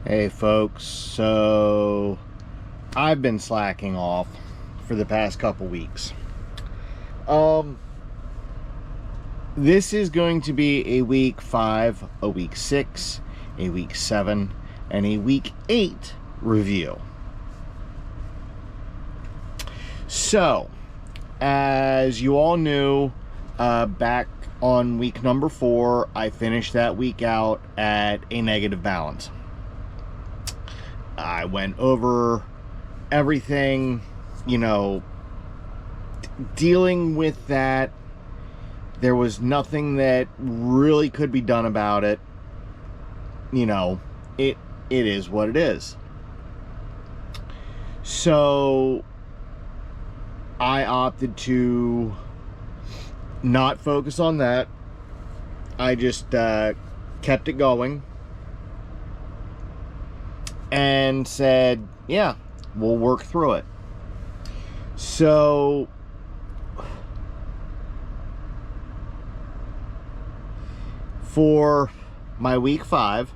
Hey folks, so I've been slacking off for the past couple weeks. This is going to be a week 5, a week 6, a week 7, and a week 8 review. So, as you all knew, back on week number 4, I finished that week out at a negative balance. I went over everything, dealing with that. There was nothing that really could be done about it. It is what it is. So I opted to not focus on that. I just kept it going and said, yeah, we'll work through it. So for my week 5,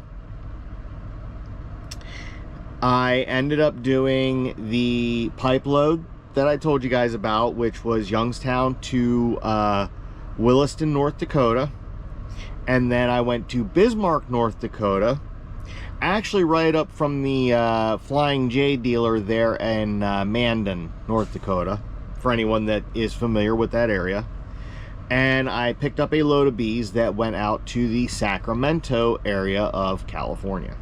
I ended up doing the pipe load that I told you guys about, which was Youngstown to Williston, North Dakota. And then I went to Bismarck, North Dakota, actually right up from the Flying J dealer there in Mandan, North Dakota, for anyone that is familiar with that area. And I picked up a load of bees that went out to the Sacramento area of California.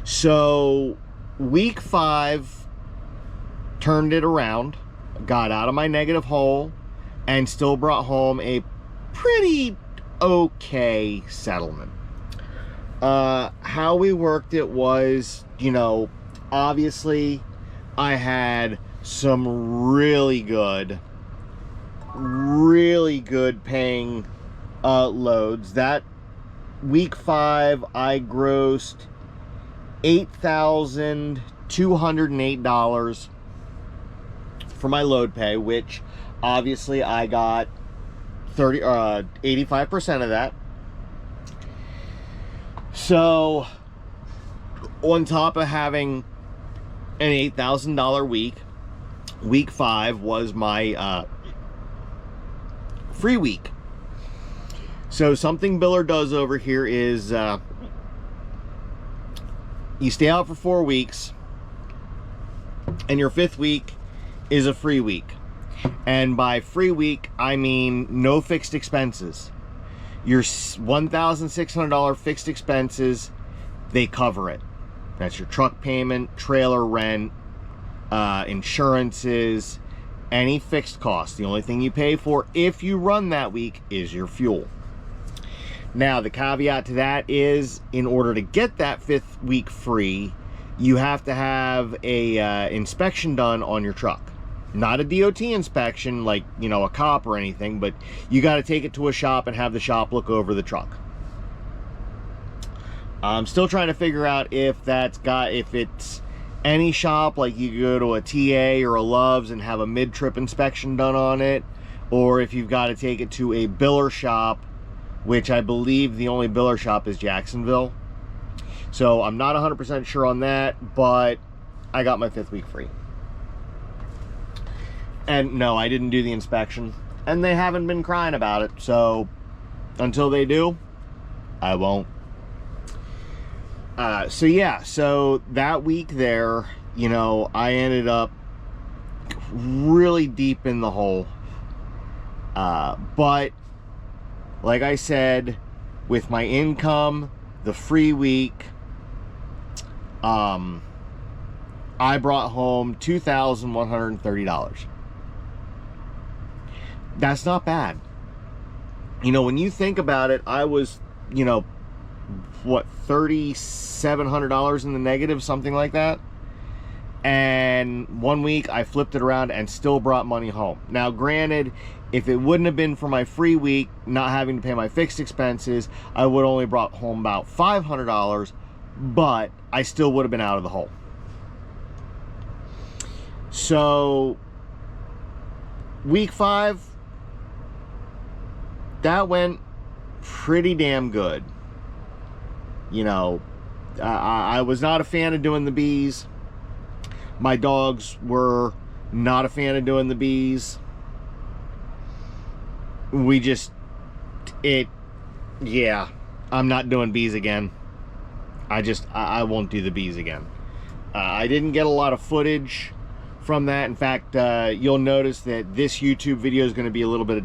So week 5 turned it around, got out of my negative hole, and still brought home a pretty okay settlement. How we worked it was, obviously I had some really good paying loads. That week 5 I grossed $8,208 for my load pay, which obviously I got 85% of that. So on top of having an $8,000 week, week 5 was my free week. So something Billor does over here is you stay out for 4 weeks, and your 5th week is a free week. And by free week, I mean no fixed expenses. Your $1,600 fixed expenses, they cover it. That's your truck payment, trailer rent, insurances, any fixed costs. The only thing you pay for if you run that week is your fuel. Now, the caveat to that is, in order to get that 5th week free, you have to have a inspection done on your truck. Not a DOT inspection like, a cop or anything, but you got to take it to a shop and have the shop look over the truck. I'm still trying to figure out if it's any shop, like you go to a TA or a Love's and have a mid-trip inspection done on it, or if you've got to take it to a Billor shop, which I believe the only Billor shop is Jacksonville. So I'm not 100% sure on that, but I got my 5th week free. And no, I didn't do the inspection. And they haven't been crying about it. So until they do, I won't. So yeah, so that week there, I ended up really deep in the hole. But like I said, with my income, the free week, I brought home $2,130. That's not bad. When you think about it, I was, what, $3,700 in the negative, something like that. And one week I flipped it around and still brought money home. Now, granted, if it wouldn't have been for my free week, not having to pay my fixed expenses, I would only brought home about $500, but I still would have been out of the hole. So week 5, that went pretty damn good. I was not a fan of doing the bees. My dogs were not a fan of doing the bees. Yeah, I'm not doing bees again. I won't do the bees again. I didn't get a lot of footage from that. In fact, you'll notice that this YouTube video is going to be a little bit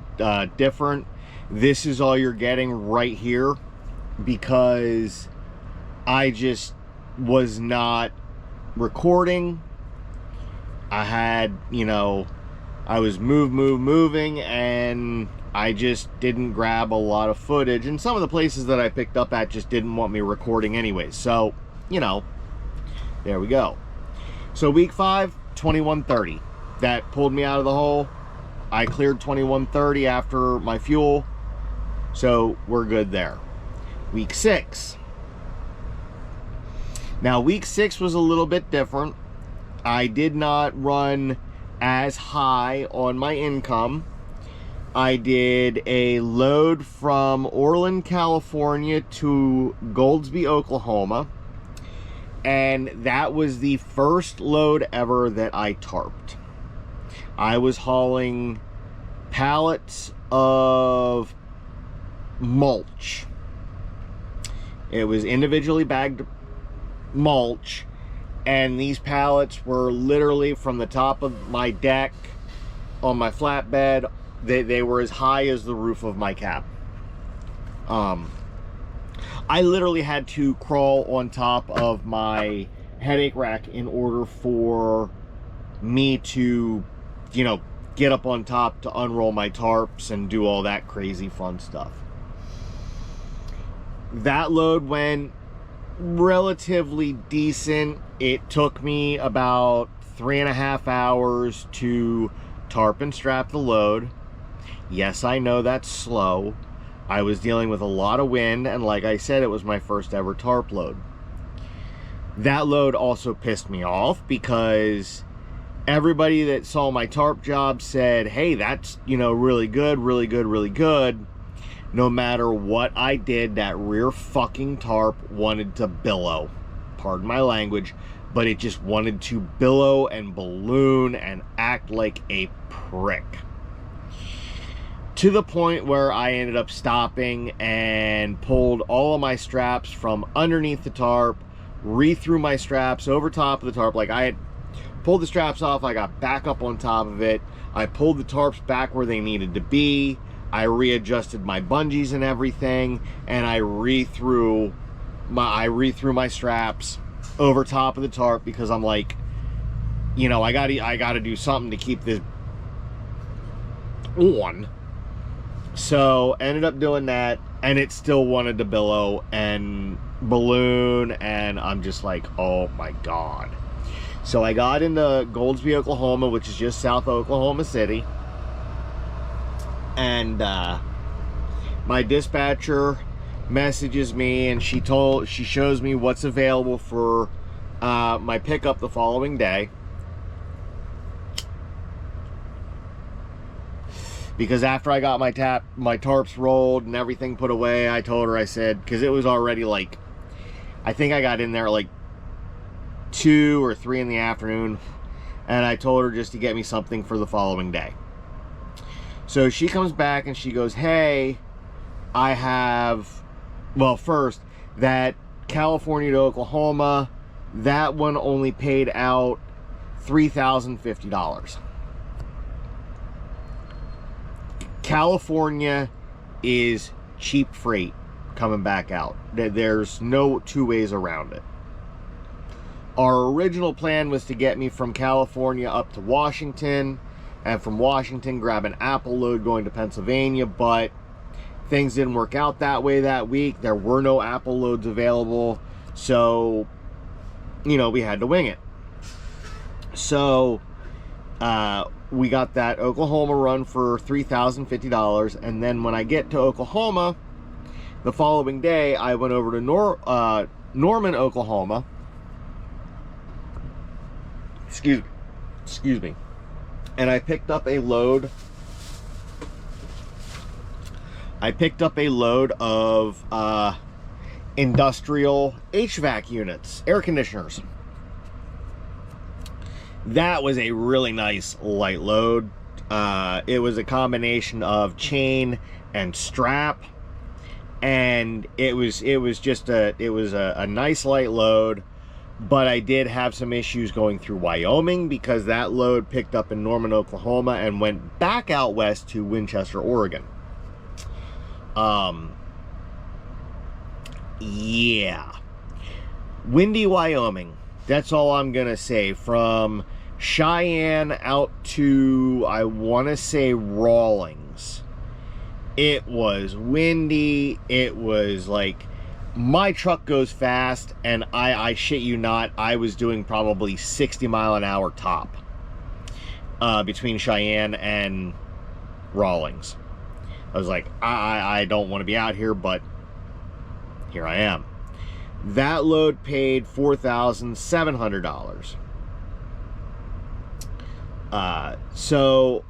different. This is all you're getting right here because I just was not recording. I had, I was moving, and I just didn't grab a lot of footage. And some of the places that I picked up at just didn't want me recording anyway. So, there we go. So week 5, 2130. That pulled me out of the hole. I cleared 2130 after my fuel. So we're good there. Week 6. Now week 6 was a little bit different. I did not run as high on my income. I did a load from Orland, California to Goldsby, Oklahoma. And that was the first load ever that I tarped. I was hauling pallets of mulch. It was individually bagged mulch, and these pallets were literally from the top of my deck on my flatbed. They were as high as the roof of my cab. I literally had to crawl on top of my headache rack in order for me to, get up on top to unroll my tarps and do all that crazy fun stuff. That load went relatively decent. It took me about 3.5 hours to tarp and strap the load. Yes, I know that's slow. I was dealing with a lot of wind, and like I said, it was my first ever tarp load. That load also pissed me off because everybody that saw my tarp job said, hey, that's, really good, really good, really good. No matter what I did, that rear fucking tarp wanted to billow. Pardon my language, but it just wanted to billow and balloon and act like a prick. To the point where I ended up stopping and pulled all of my straps from underneath the tarp, re-threw my straps over top of the tarp. Like, I had pulled the straps off, I got back up on top of it, I pulled the tarps back where they needed to be, I readjusted my bungees and everything, and I re-threw my straps over top of the tarp because I'm like, I gotta do something to keep this on. So ended up doing that, and it still wanted to billow and balloon, and I'm just like, oh my god. So I got into Goldsby, Oklahoma, which is just south of Oklahoma City, and my dispatcher messages me, and she shows me what's available for my pickup the following day. Because after I got my tarps rolled and everything put away, I told her, I said, because it was already like, I think I got in there like 2 or 3 in the afternoon, and I told her just to get me something for the following day. So she comes back and she goes, hey, I have, well, first, that California to Oklahoma, that one only paid out $3,050. California is cheap freight coming back out. There's no two ways around it. Our original plan was to get me from California up to Washington, and from Washington grab an apple load going to Pennsylvania, but things didn't work out that way that week. There were no apple loads available, so we had to wing it. So we got that Oklahoma run for $3,050, and then when I get to Oklahoma the following day, I went over to Norman, Oklahoma. Excuse me. And I picked up a load. industrial HVAC units, air conditioners. That was a really nice light load. It was a combination of chain and strap, and it was just a nice light load. But I did have some issues going through Wyoming because that load picked up in Norman, Oklahoma and went back out west to Winchester, Oregon. Yeah. Windy Wyoming. That's all I'm going to say. From Cheyenne out to, I want to say, Rawlings. It was windy. It was like, my truck goes fast, and I shit you not, I was doing probably 60 mile an hour top between Cheyenne and Rawlings. I was like, I don't want to be out here, but here I am. That load paid $4,700. So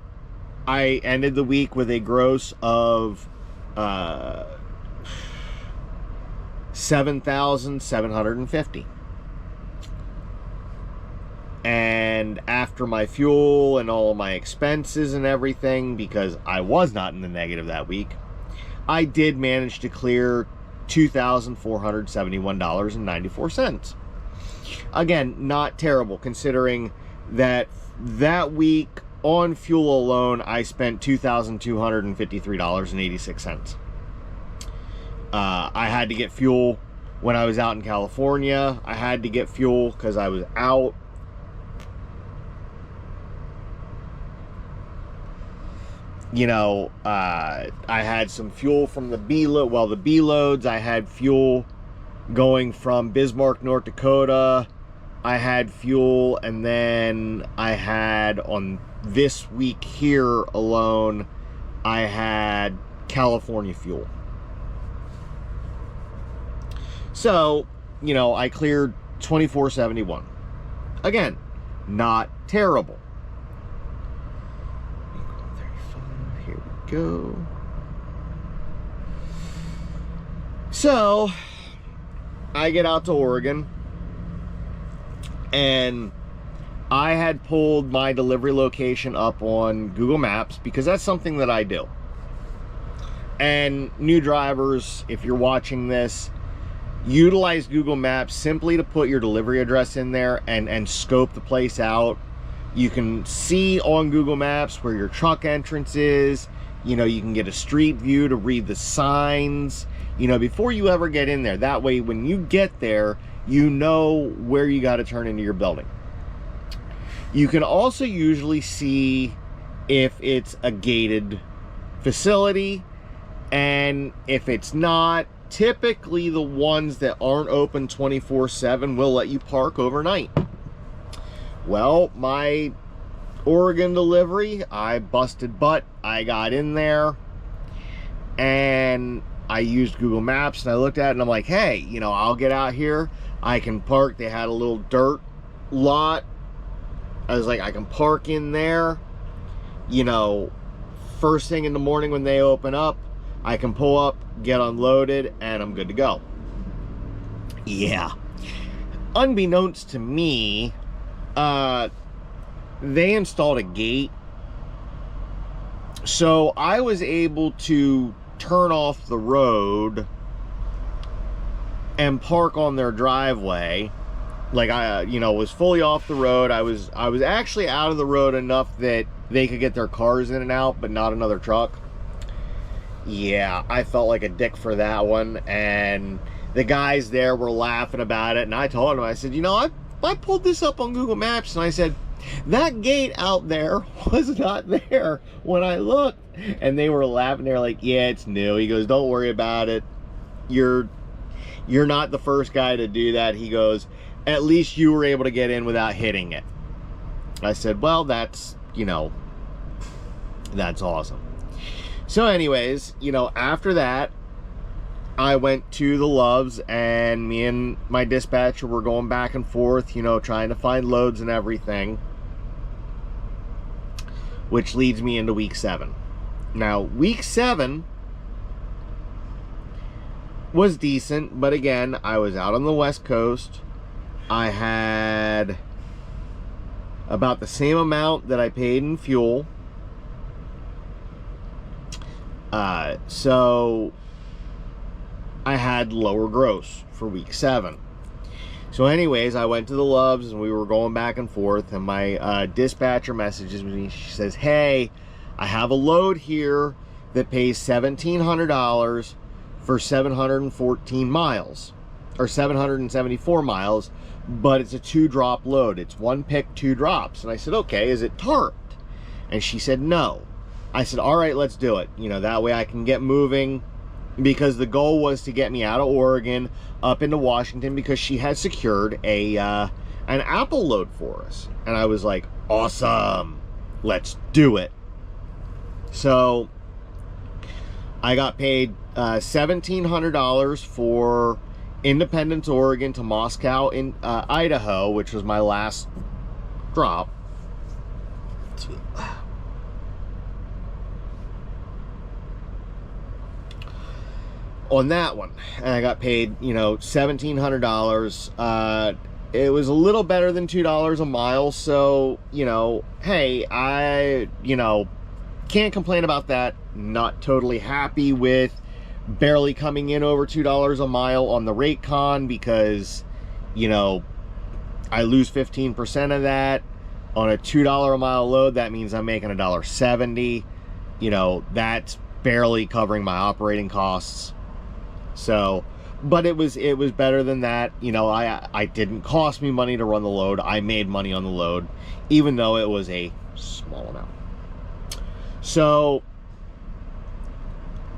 I ended the week with a gross of $7,750. And after my fuel and all of my expenses and everything, because I was not in the negative that week, I did manage to clear $2,471.94. Again, not terrible, considering that week on fuel alone I spent $2,253.86. I had to get fuel when I was out in California. I had to get fuel because I was out. You know, I had some fuel from the B-load. Well, the B-loads, I had fuel going from Bismarck, North Dakota. I had fuel, and then I had, on this week here alone, I had California fuel. So, you know, I cleared $2,471. Again, not terrible. Here we go. So, I get out to Oregon, and I had pulled my delivery location up on Google Maps because that's something that I do. And new drivers, if you're watching this, utilize Google Maps simply to put your delivery address in there and scope the place out. You can see on Google Maps where your truck entrance is. You know, you can get a street view to read the signs, you know, before you ever get in there. That way, when you get there, you know where you got to turn into your building. You can also usually see if it's a gated facility, and if it's not, typically the ones that aren't open 24/7 will let you park overnight. Well, my Oregon delivery, I busted butt. I got in there and I used Google Maps, and I looked at it and I'm like, hey, you know, I'll get out here. I can park. They had a little dirt lot. I was like, I can park in there. You know, first thing in the morning when they open up, I can pull up, get unloaded, and I'm good to go. Yeah. Unbeknownst to me, they installed a gate. So I was able to turn off the road and park on their driveway. Like, I, you know, was fully off the road. I was actually out of the road enough that they could get their cars in and out, but not another truck. Yeah, I felt like a dick for that one, and the guys there were laughing about it, and I told them, I said, you know, I pulled this up on Google Maps, and I said, that gate out there was not there when I looked. And they were laughing. They're like, yeah, it's new. He goes, don't worry about it. You're not the first guy to do that. He goes, at least you were able to get in without hitting it. I said, well, that's, you know, that's awesome. So anyways, you know, after that, I went to the Loves, and me and my dispatcher were going back and forth, you know, trying to find loads and everything, which leads me into week 7. Now, week 7, was decent, but again, I was out on the West Coast. I had about the same amount that I paid in fuel. So I had lower gross for week 7. So anyways, I went to the Loves and we were going back and forth, and my dispatcher messages me. She says, hey, I have a load here that pays $1,700 for 714 miles, or 774 miles, but it's a 2-drop load. It's 1 pick, 2 drops. And I said, okay, is it tarped? And she said, no. I said, all right, let's do it. You know, that way I can get moving, because the goal was to get me out of Oregon up into Washington, because she had secured an apple load for us. And I was like, awesome, let's do it. So I got paid $1,700 for Independence, Oregon to Moscow in Idaho, which was my last drop. On that one, and I got paid, you know, $1,700. It was a little better than $2 a mile, so, you know, hey, I, you know, can't complain about that. Not totally happy with barely coming in over $2 a mile on the rate con, because, you know, I lose 15% of that on a $2 a mile load. That means I'm making $1.70. You know, that's barely covering my operating costs. So, but it was better than that. You know, I didn't cost me money to run the load. I made money on the load, even though it was a small amount. So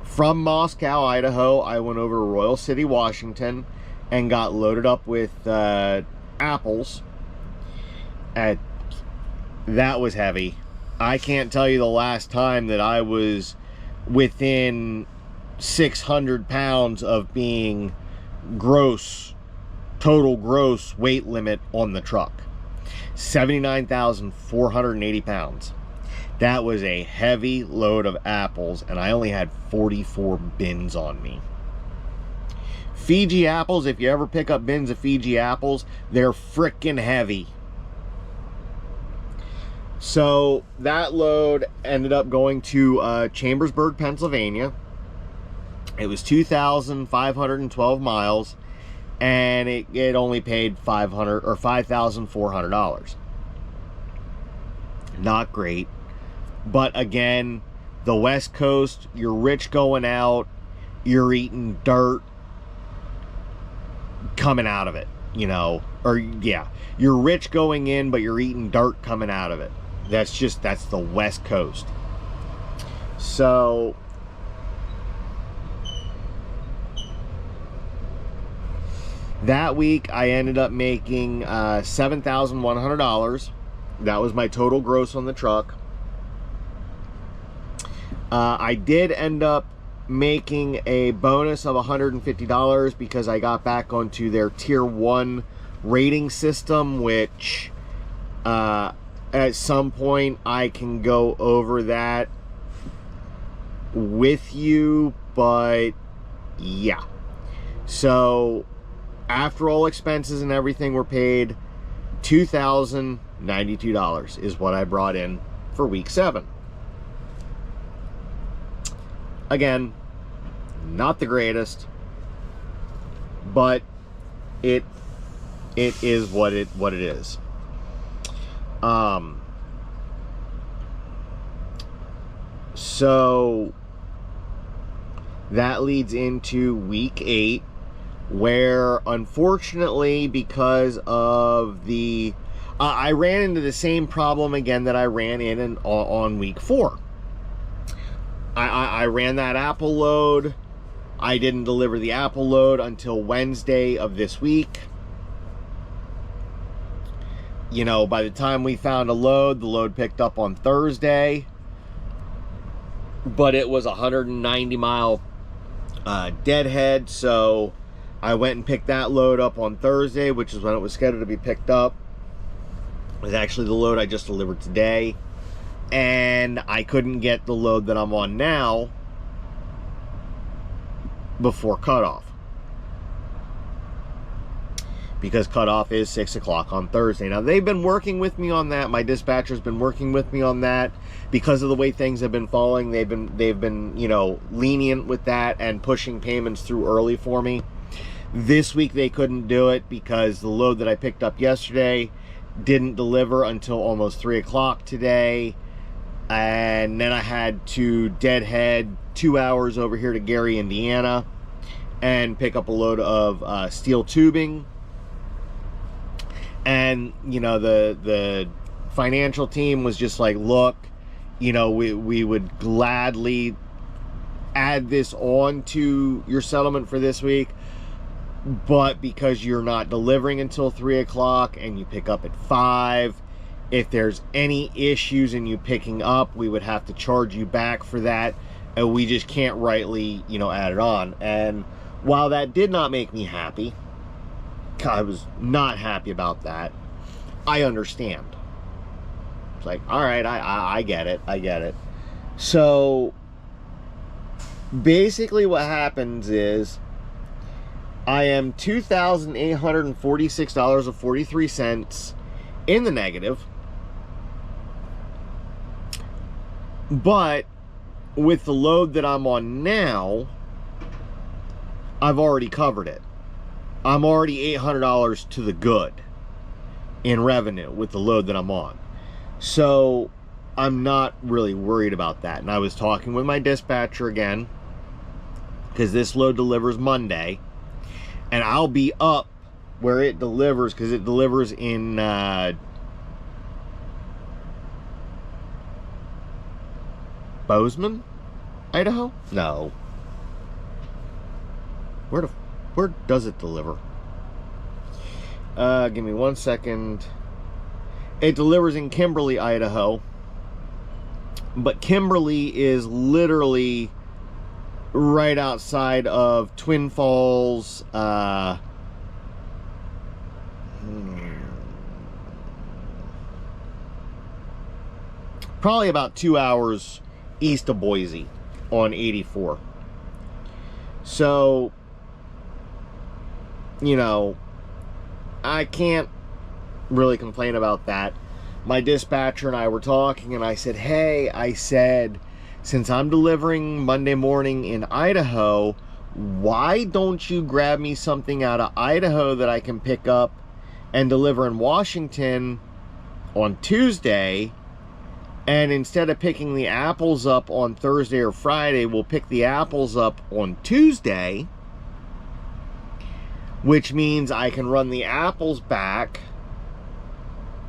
from Moscow, Idaho, I went over to Royal City, Washington, and got loaded up with apples. That was heavy. I can't tell you the last time that I was within 600 pounds of being total gross weight limit on the truck. 79,480 pounds. That was a heavy load of apples, and I only had 44 bins on me. Fiji apples, if you ever pick up bins of Fiji apples, they're frickin' heavy. So that load ended up going to Chambersburg, Pennsylvania. It was 2,512 miles, and it only paid $5,400. Not great. But again, the West Coast, you're rich going out, you're eating dirt coming out of it, you know. Or yeah, you're rich going in, but you're eating dirt coming out of it. That's the West Coast. So that week I ended up making $7,100. That was my total gross on the truck. I did end up making a bonus of $150 because I got back onto their tier 1 rating system, which at some point I can go over that with you, but yeah. So after all expenses and everything were paid, $2,092 is what I brought in for week 7. Again, not the greatest, but it is what it is. So that leads into week 8, where unfortunately, because of the I ran into the same problem again that I ran on week 4. I ran that apple load. I didn't deliver the apple load until Wednesday of this week. You know, by the time we found a load, the load picked up on Thursday. But it was a 190-mile deadhead, so I went and picked that load up on Thursday, which is when it was scheduled to be picked up. It was actually the load I just delivered today. And I couldn't get the load that I'm on now before cutoff. because cutoff is 6 o'clock on Thursday. Now, they've been working with me on that. My dispatcher's been working with me on that because of the way things have been falling. They've been, you know, lenient with that and pushing payments through early for me. This week they couldn't do it because the load that I picked up yesterday didn't deliver until almost 3 o'clock today. And then I had to deadhead 2 hours over here to Gary, Indiana, and pick up a load of steel tubing. And, you know, the financial team was just like, look, you know, we would gladly add this on to your settlement for this week, but because you're not delivering until 3 o'clock and you pick up at 5, if there's any issues in you picking up, we would have to charge you back for that, and we just can't rightly, you know, add it on. And while that did not make me happy, I was not happy about that, I understand. It's like, all right, I get it, I get it. So basically what happens is I am $2,846.43 in the negative, but with the load that I'm on now, I've already covered it. I'm already $800 to the good in revenue with the load that I'm on. So I'm not really worried about that. And I was talking with my dispatcher again, because this load delivers Monday, and I'll be up where it delivers, because it delivers in Bozeman, Idaho? No. Where does it deliver? Give me 1 second. It delivers in Kimberly, Idaho. But Kimberly is literally right outside of Twin Falls. Probably about 2 hours east of Boise on 84. So, you know, I can't really complain about that. My dispatcher and I were talking, and I said, hey, since I'm delivering Monday morning in Idaho, why don't you grab me something out of Idaho that I can pick up and deliver in Washington on Tuesday? And instead of picking the apples up on Thursday or Friday, we'll pick the apples up on Tuesday, which means I can run the apples back,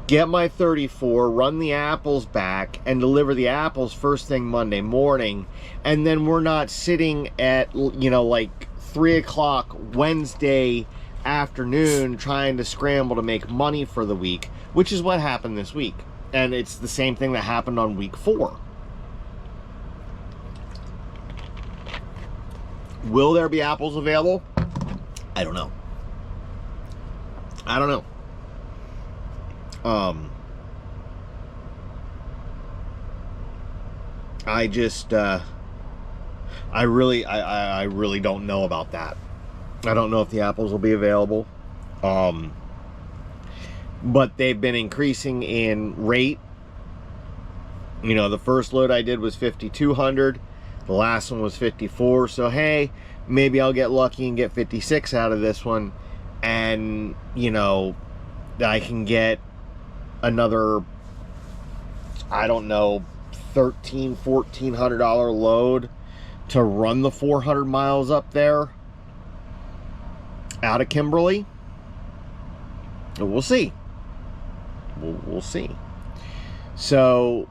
get my 34, run the apples back, and deliver the apples first thing Monday morning. And then we're not sitting at, you know, like 3 o'clock Wednesday afternoon trying to scramble to make money for the week, which is what happened this week. And it's the same thing that happened on week 4. Will there be apples available? I don't know. I don't know. I just, I really don't know about that. I don't know if the apples will be available. But they've been increasing in rate. You know, the first load I did was 5,200. The last one was 54. So, hey, maybe I'll get lucky and get 56 out of this one. And, you know, I can get another, I don't know, $1,400 load to run the 400 miles up there out of Kimberly. We'll see. We'll see. So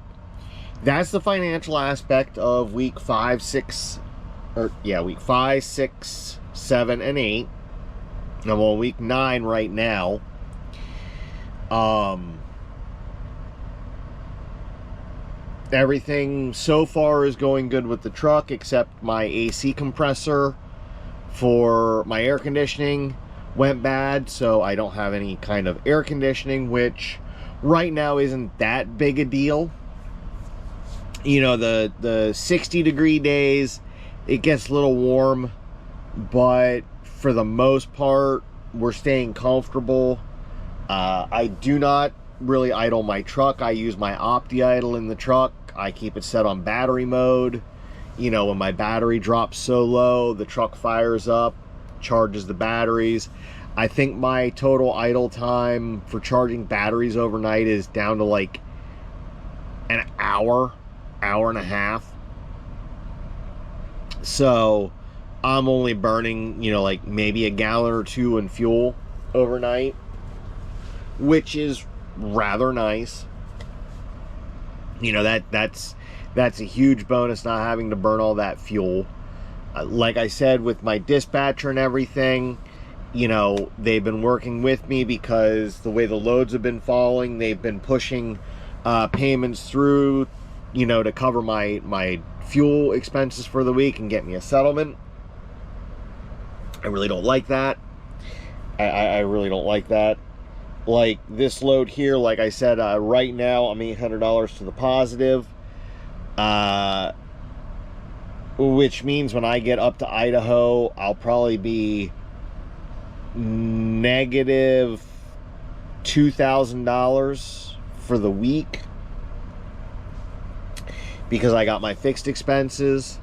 that's the financial aspect of week 5, 6, week 5, 6, 7, and 8. I'm on week 9 right now. Everything so far is going good with the truck, except my AC compressor for my air conditioning went bad, so I don't have any kind of air conditioning, which right now isn't that big a deal. You know, the 60 degree days, it gets a little warm, but for the most part, we're staying comfortable. I do not really idle my truck. I use my Opti idle in the truck. I keep it set on battery mode. You know, when my battery drops so low, the truck fires up, charges the batteries. I think my total idle time for charging batteries overnight is down to like an hour and a half. So I'm only burning, you know, like maybe a gallon or two in fuel overnight, which is rather nice. You know, that's a huge bonus, not having to burn all that fuel. Like I said, with my dispatcher and everything, you know, they've been working with me because the way the loads have been falling, they've been pushing payments through, you know, to cover my fuel expenses for the week and get me a settlement. I really don't like that. I really don't like that. Like this load here, like I said, right now I'm $800 to the positive, which means when I get up to Idaho, I'll probably be negative $2,000 for the week, because I got my fixed expenses.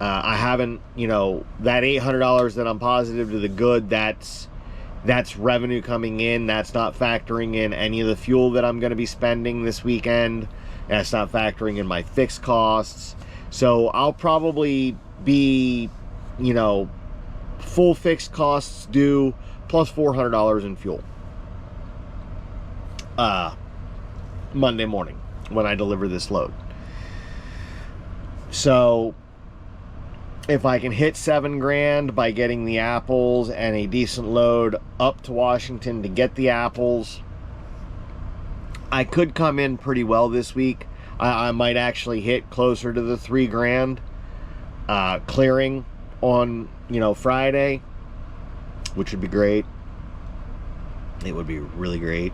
I haven't, you know, that $800 that I'm positive to the good, that's revenue coming in. That's not factoring in any of the fuel that I'm going to be spending this weekend. That's not factoring in my fixed costs. So I'll probably be, you know, full fixed costs due plus $400 in fuel Monday morning when I deliver this load. So if I can hit $7,000 by getting the apples and a decent load up to Washington to get the apples, I could come in pretty well this week. I might actually hit closer to the $3,000 clearing on, you know, Friday, which would be great. It would be really great.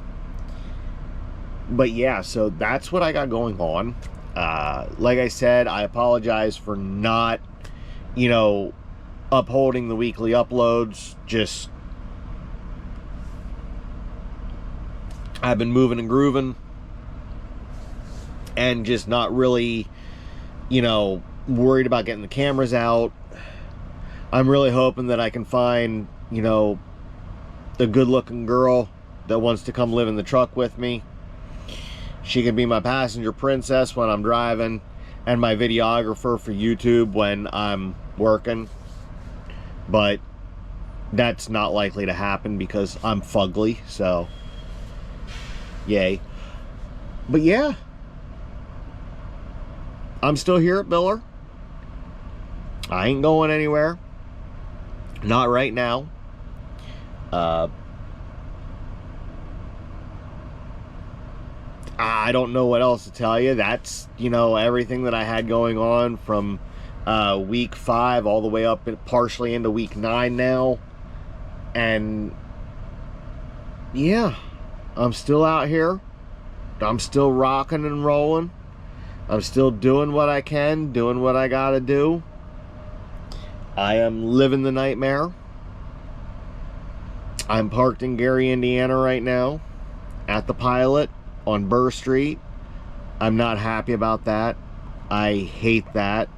But yeah, so that's what I got going on. Like I said, I apologize for not, you know, upholding the weekly uploads. Just, I've been moving and grooving and just not really, you know, worried about getting the cameras out. I'm really hoping that I can find, you know, a good looking girl that wants to come live in the truck with me. She can be my passenger princess when I'm driving and my videographer for YouTube when I'm working. But that's not likely to happen because I'm fugly, so yay. But yeah, I'm still here at Billor. I ain't going anywhere. Not right now. I don't know what else to tell you. That's, you know, everything that I had going on from week 5 all the way up partially into week 9 now. And yeah, I'm still out here. I'm still rocking and rolling. I'm still doing what I can, doing what I gotta do. I am living the nightmare. I'm parked in Gary, Indiana right now at the Pilot on Burr Street. I'm not happy about that. I hate that.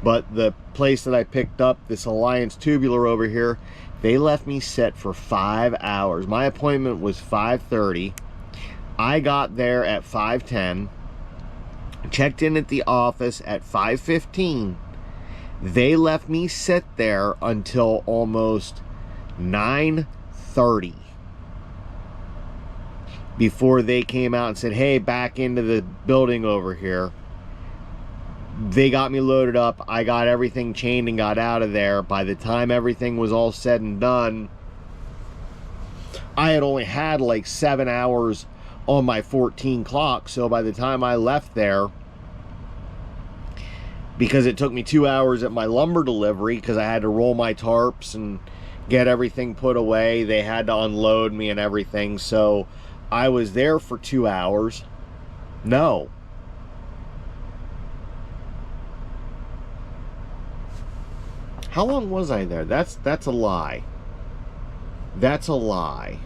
But the place that I picked up, this Alliance Tubular over here, they left me set for 5 hours. My appointment was 5:30. I got there at 5:10. Checked in at the office at 5:15. They left me sit there until almost 9:30 before they came out and said, hey, back into the building over here. They got me loaded up. I got everything chained and got out of there. By the time everything was all said and done, I had only had like 7 hours on my 14 clock. So by the time I left there, because it took me 2 hours at my lumber delivery, because I had to roll my tarps and get everything put away, they had to unload me and everything. So I was there for 2 hours. No. How long was I there? That's a lie. That's a lie.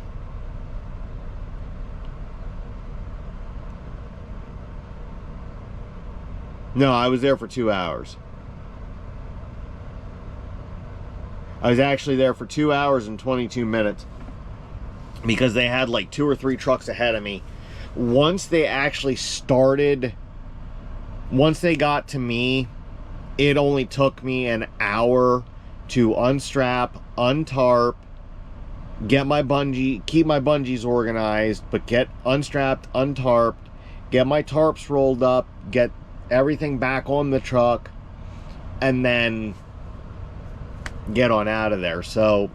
No, I was there for 2 hours. I was actually there for 2 hours and 22 minutes because they had like 2 or 3 trucks ahead of me. Once they actually started, once they got to me, it only took me an hour to unstrap, untarp, get my bungee, keep my bungees organized, but get unstrapped, untarped, get my tarps rolled up, get everything back on the truck, and then get on out of there. So,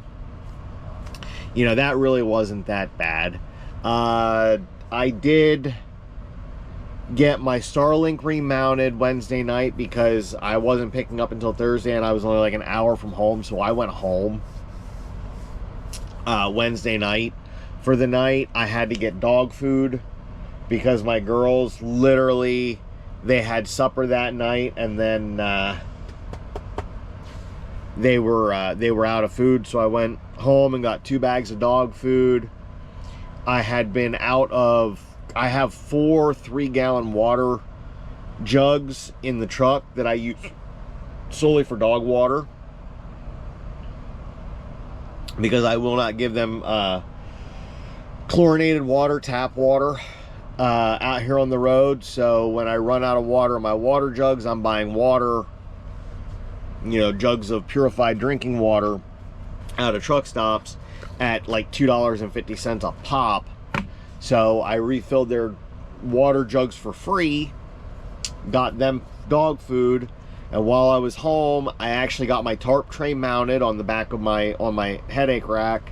you know, that really wasn't that bad. I did get my Starlink remounted Wednesday night because I wasn't picking up until Thursday, and I was only like an hour from home, so I went home Wednesday night. For the night, I had to get dog food because my girls literally, they had supper that night, and then they were out of food, so I went home and got 2 bags of dog food. I had been out of, I have 4 3-gallon water jugs in the truck that I use solely for dog water, because I will not give them chlorinated water, tap water, out here on the road. So when I run out of water in my water jugs, I'm buying water, you know, jugs of purified drinking water out of truck stops at like $2.50 a pop. So I refilled their water jugs for free, got them dog food, and while I was home, I actually got my tarp tray mounted on the back of my headache rack,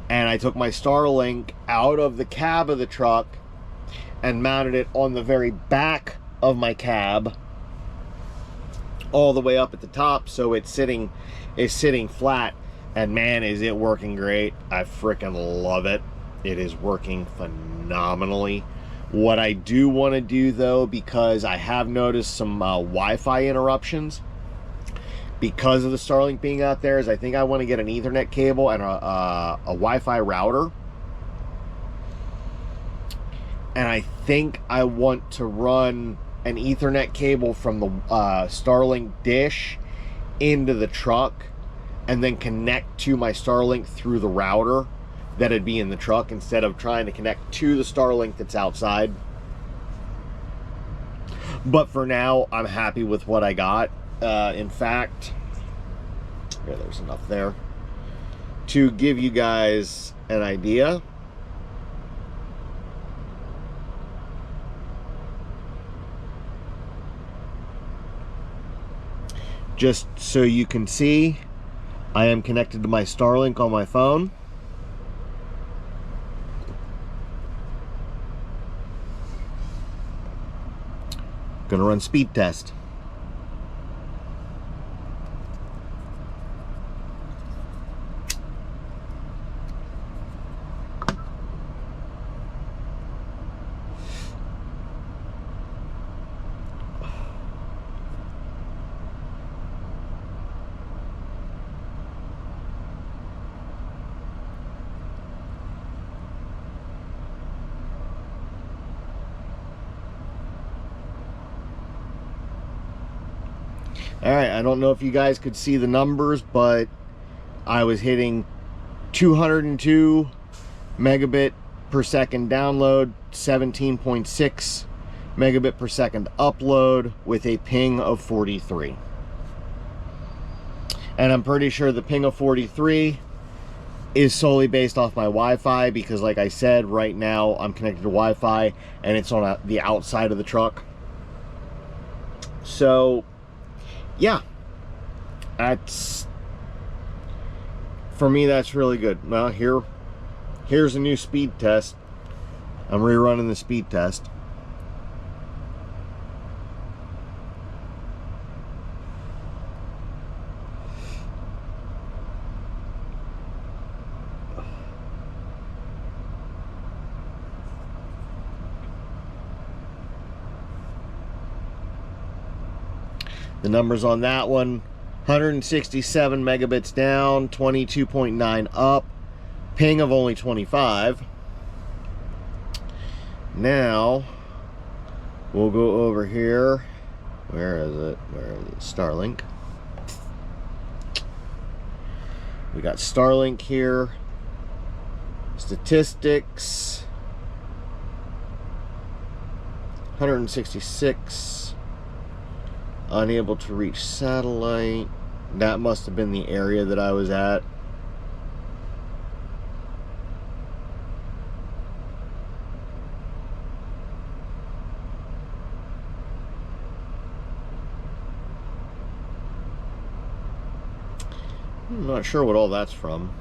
and I took my Starlink out of the cab of the truck and mounted it on the very back of my cab, all the way up at the top, so it's sitting flat. And man, is it working great. I freaking love it. It is working phenomenally. What I do want to do though, because I have noticed some Wi-Fi interruptions because of the Starlink being out there, is I think I want to get an Ethernet cable and a Wi-Fi router. And I think I want to run an Ethernet cable from the Starlink dish into the truck, and then connect to my Starlink through the router that'd be in the truck, instead of trying to connect to the Starlink that's outside. But for now, I'm happy with what I got. In fact, yeah, there's enough there to give you guys an idea. Just so you can see, I am connected to my Starlink on my phone. Gonna run speed test. Alright, I don't know if you guys could see the numbers, but I was hitting 202 megabit per second download, 17.6 megabit per second upload with a ping of 43. And I'm pretty sure the ping of 43 is solely based off my Wi-Fi, because like I said, right now I'm connected to Wi-Fi and it's on the outside of the truck. So yeah, that's, for me, that's really good. Well, here's a new speed test. I'm rerunning the speed test. The numbers on that one: 167 megabits down, 22.9 up, Ping of only 25. Now we'll go over here. Where is it? Where is it? Starlink. We got Starlink here. Statistics. 166. Unable to reach satellite. That must have been the area that I was at. I'm not sure what all that's from.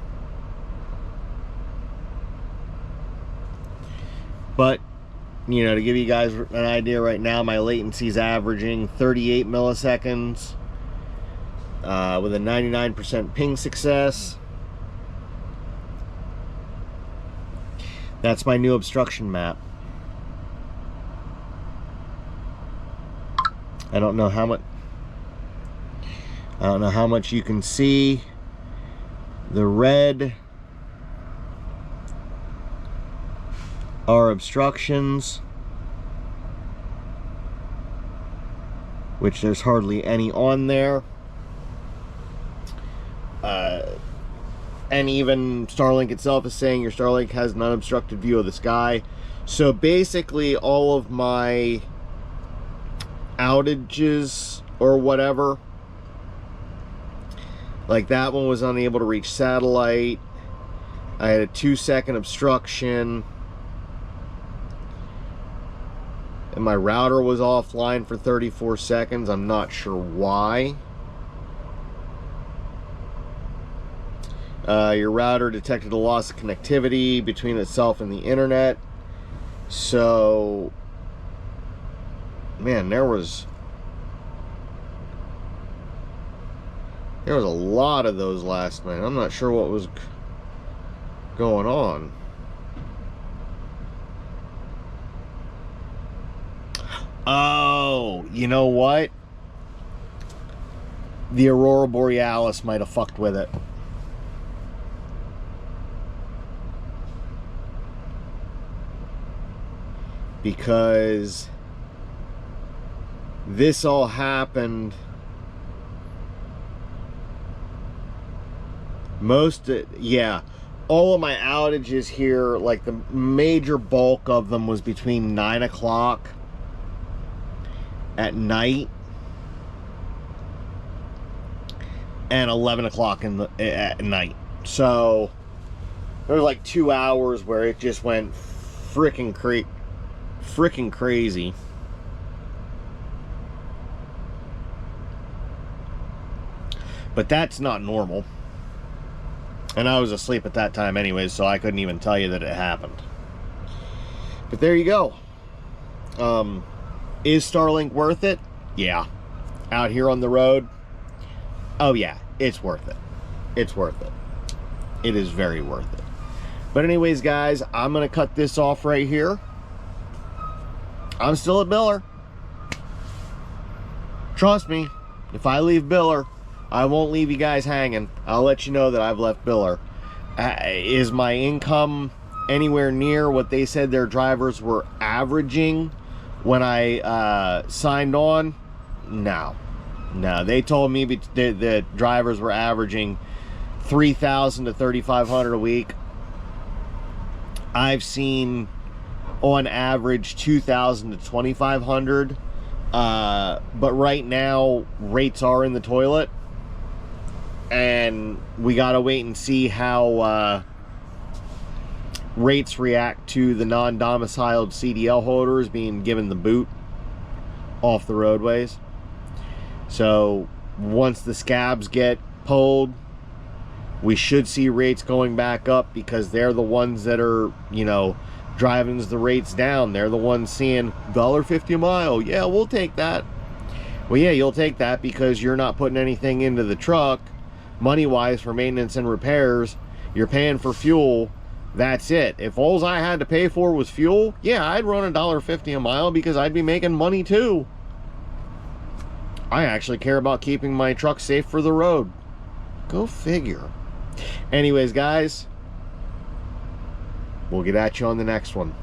But, you know, to give you guys an idea right now, my latency is averaging 38 milliseconds with a 99% ping success. That's my new obstruction map. I don't know how much you can see. The red are obstructions, which there's hardly any on there. And even Starlink itself is saying your Starlink has an unobstructed view of the sky. So basically all of my outages or whatever, like that one was unable to reach satellite. I had a 2-second obstruction. And my router was offline for 34 seconds. I'm not sure why. Your router detected a loss of connectivity between itself and the internet. So, man, there was a lot of those last night. I'm not sure what was going on. Oh, you know what? The Aurora Borealis might have fucked with it. Because this all happened all of my outages here, like the major bulk of them was between 9 o'clock at night and 11 o'clock at night. So there was like 2 hours where it just went freaking crazy. But that's not normal. And I was asleep at that time anyways, so I couldn't even tell you that it happened. But there you go. Is Starlink worth it? Yeah. Out here on the road? Oh yeah, it's worth it. It's worth it. It is very worth it. But anyways, guys, I'm going to cut this off right here. I'm still at Billor. Trust me, if I leave Billor, I won't leave you guys hanging. I'll let you know that I've left Billor. Is my income anywhere near what they said their drivers were averaging when I signed on? No. No, they told me the drivers were averaging $3,000 to $3,500 a week. I've seen on average $2,000 to $2,500. But right now rates are in the toilet, and we gotta wait and see how rates react to the non-domiciled CDL holders being given the boot off the roadways. So once the scabs get pulled, we should see rates going back up, because they're the ones that are, you know, driving the rates down. They're the ones seeing $1.50 a mile. Yeah, we'll take that. Well, yeah, you'll take that because you're not putting anything into the truck money-wise for maintenance and repairs. You're paying for fuel. That's it. If all I had to pay for was fuel, yeah, I'd run $1.50 a mile because I'd be making money too. I actually care about keeping my truck safe for the road. Go figure. Anyways, guys, We'll get at you on the next one.